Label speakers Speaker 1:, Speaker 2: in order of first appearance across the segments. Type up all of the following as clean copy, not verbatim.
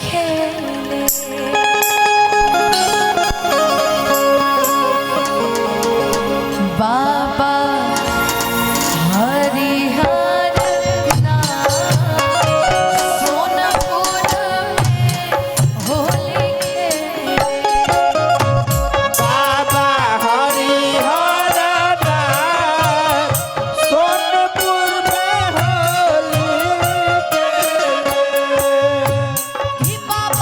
Speaker 1: खेले। बाबा हरिहर सोनपुर में होली खेले।
Speaker 2: बाबा हरिहर सोनपुर में होली खेले।
Speaker 1: कि बाबा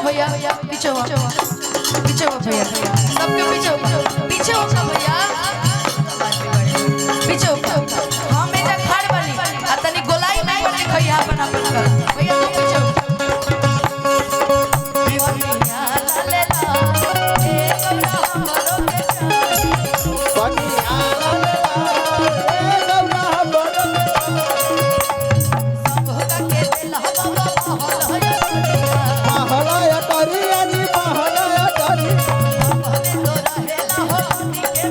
Speaker 1: भैया पीछे हो भैया सबके पीछे हो भैया पीछे हो हम एजा खाड़ बनी आ तनी गोलाई नहीं बनी खैया अपन अपन कर भैया तू पीछे हो बिवनिया लाले ला ए गौरा हमरो के चाही
Speaker 2: बनिया लाले ला ए गौरा हमरो
Speaker 1: भोगा के दिल हवा महल
Speaker 2: महलाया करिया जी महलाया करी
Speaker 1: हवे तो रहेला हो नी के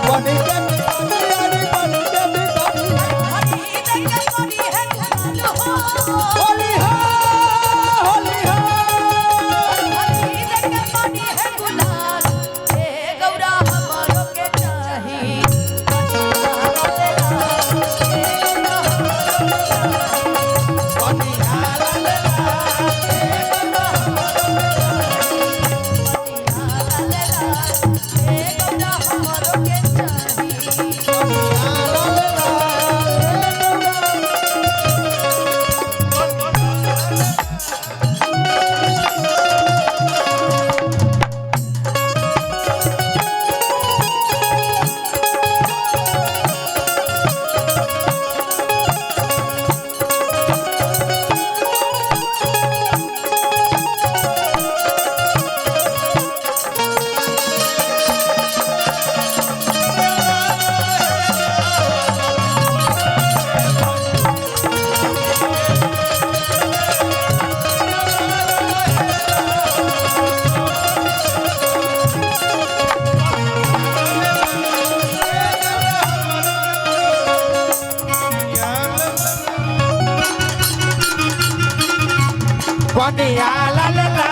Speaker 2: बनी के करिया जी बनी के करी
Speaker 1: हनी देख पड़ी है खालो हो
Speaker 2: होली हो होली हो
Speaker 1: हनी देख पड़ी है गुलाल ए गौरा हमरो के चाही
Speaker 2: बनिया लाले ला
Speaker 1: ए गौरा हमरो के चाही
Speaker 2: बनिया लाले ला बनिया लाले ला